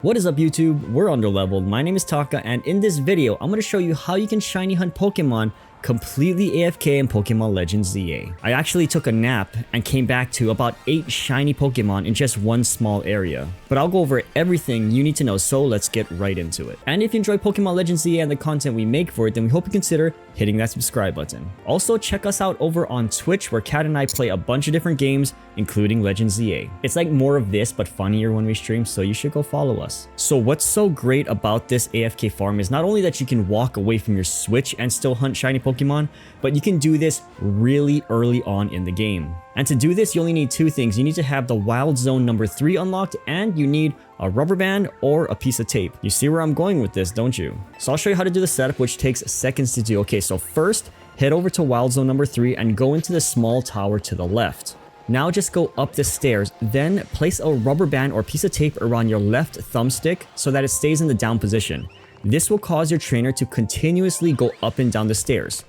What is up YouTube? We're underleveled. My name is Taka, and in this video, I'm going to show you how you can shiny hunt Pokemon completely AFK in Pokémon Legends ZA. I actually took a nap and came back to about 8 shiny Pokemon in just one small area. But I'll go over everything you need to know, so let's get right into it. And if you enjoy Pokémon Legends ZA and the content we make for it, then we hope you consider hitting that subscribe button. Also, check us out over on Twitch, where Kat and I play a bunch of different games, including Legends ZA. It's like more of this, but funnier when we stream, so you should go follow us. So what's so great about this AFK farm is not only that you can walk away from your Switch and still hunt shiny Pokemon, but you can do this really early on in the game. And to do this, you only need two things. You need to have the Wild Zone number 3 unlocked, and you need a rubber band or a piece of tape. You see where I'm going with this, don't you? So I'll show you how to do the setup, which takes seconds to do. Okay, so first, head over to Wild Zone number 3 and go into the small tower to the left. Now just go up the stairs, then place a rubber band or piece of tape around your left thumbstick so that it stays in the down position. This will cause your trainer to continuously go up and down the stairs.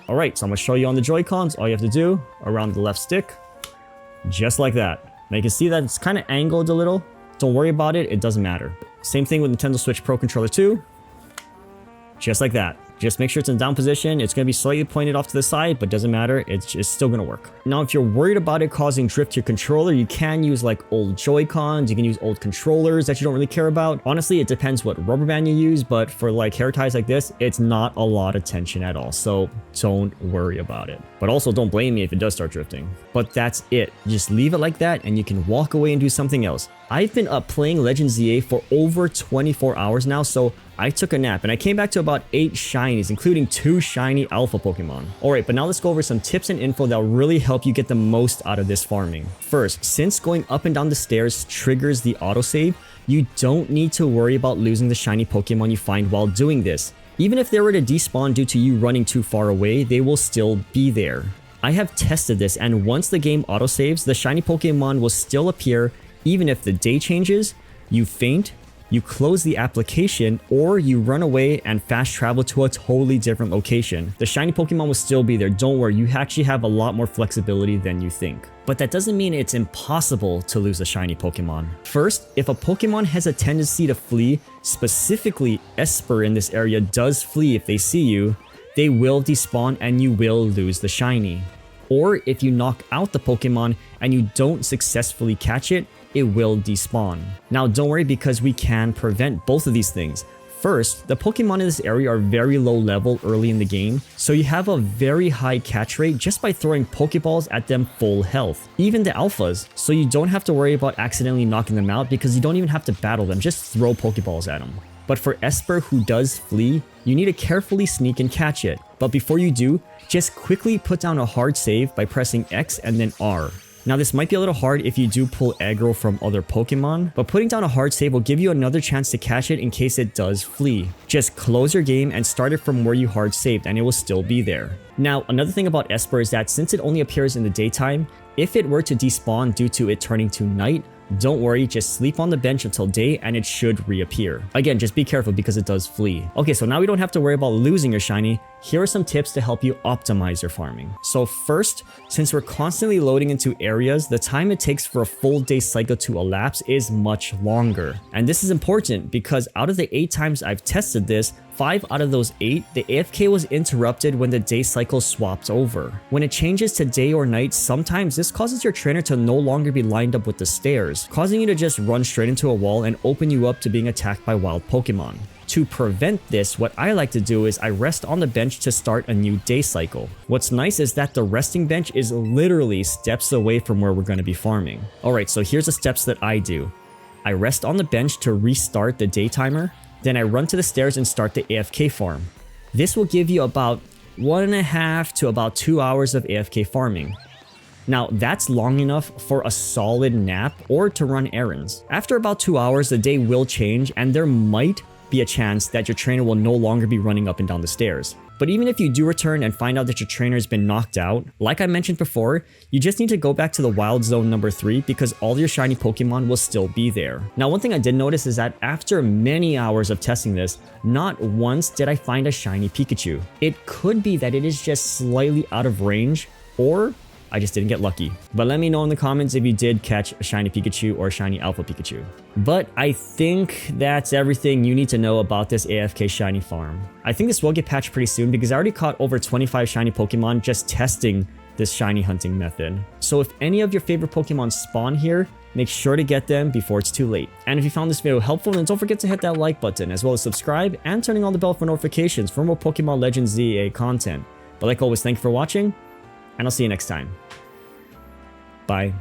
Alright, so I'm going to show you on the Joy-Cons. All you have to do, around the left stick, just like that. Now you can see that it's kind of angled a little. Don't worry about it, it doesn't matter. Same thing with Nintendo Switch Pro Controller 2. Just like that. Just make sure it's in down position. It's going to be slightly pointed off to the side, but doesn't matter. It's still going to work. Now, if you're worried about it causing drift to your controller, you can use like old Joy-Cons. You can use old controllers that you don't really care about. Honestly, it depends what rubber band you use, but for like hair ties like this, it's not a lot of tension at all. So don't worry about it. But also don't blame me if it does start drifting. But that's it. Just leave it like that and you can walk away and do something else. I've been up playing Legends ZA for over 24 hours now, so I took a nap and I came back to about 8 shinies, including 2 shiny alpha Pokemon. Alright, but now let's go over some tips and info that will really help you get the most out of this farming. First, since going up and down the stairs triggers the autosave, you don't need to worry about losing the shiny Pokemon you find while doing this. Even if they were to despawn due to you running too far away, they will still be there. I have tested this, and once the game autosaves, the shiny Pokemon will still appear even if the day changes, you faint, you close the application, or you run away and fast travel to a totally different location. The shiny Pokemon will still be there. Don't worry, you actually have a lot more flexibility than you think. But that doesn't mean it's impossible to lose a shiny Pokemon. First, if a Pokemon has a tendency to flee, specifically Esper in this area does flee if they see you, they will despawn and you will lose the shiny. Or if you knock out the Pokemon and you don't successfully catch it, it will despawn. Now don't worry, because we can prevent both of these things. First, the Pokemon in this area are very low level early in the game, so you have a very high catch rate just by throwing Pokeballs at them full health. Even the alphas, so you don't have to worry about accidentally knocking them out because you don't even have to battle them, just throw Pokeballs at them. But for Esper, who does flee, you need to carefully sneak and catch it. But before you do, just quickly put down a hard save by pressing X and then R. Now this might be a little hard if you do pull aggro from other Pokemon, but putting down a hard save will give you another chance to catch it in case it does flee. Just close your game and start it from where you hard saved and it will still be there. Now another thing about Esper is that since it only appears in the daytime, if it were to despawn due to it turning to night, don't worry, just sleep on the bench until day and it should reappear. Again, just be careful because it does flee. Okay, so now we don't have to worry about losing your shiny. Here are some tips to help you optimize your farming. So first, since we're constantly loading into areas, the time it takes for a full day cycle to elapse is much longer. And this is important because out of the 8 times I've tested this, 5 out of those 8, the AFK was interrupted when the day cycle swapped over. When it changes to day or night, sometimes this causes your trainer to no longer be lined up with the stairs, causing you to just run straight into a wall and open you up to being attacked by wild Pokemon. To prevent this, what I like to do is I rest on the bench to start a new day cycle. What's nice is that the resting bench is literally steps away from where we're going to be farming. Alright, so here's the steps that I do. I rest on the bench to restart the day timer, then I run to the stairs and start the AFK farm. This will give you about 1.5 to about 2 hours of AFK farming. Now that's long enough for a solid nap or to run errands. After about 2 hours, the day will change and there might be a chance that your trainer will no longer be running up and down the stairs. But even if you do return and find out that your trainer has been knocked out, like I mentioned before, you just need to go back to the Wild Zone number 3 because all your shiny Pokemon will still be there. Now one thing I did notice is that after many hours of testing this, not once did I find a shiny Pikachu. It could be that it is just slightly out of range, or I just didn't get lucky. But let me know in the comments if you did catch a shiny Pikachu or a shiny Alpha Pikachu. But I think that's everything you need to know about this AFK shiny farm. I think this will get patched pretty soon because I already caught over 25 shiny Pokemon just testing this shiny hunting method. So if any of your favorite Pokemon spawn here, make sure to get them before it's too late. And if you found this video helpful, then don't forget to hit that like button, as well as subscribe and turning on the bell for notifications for more Pokémon Legends ZA content. But like always, thank you for watching, and I'll see you next time. Bye.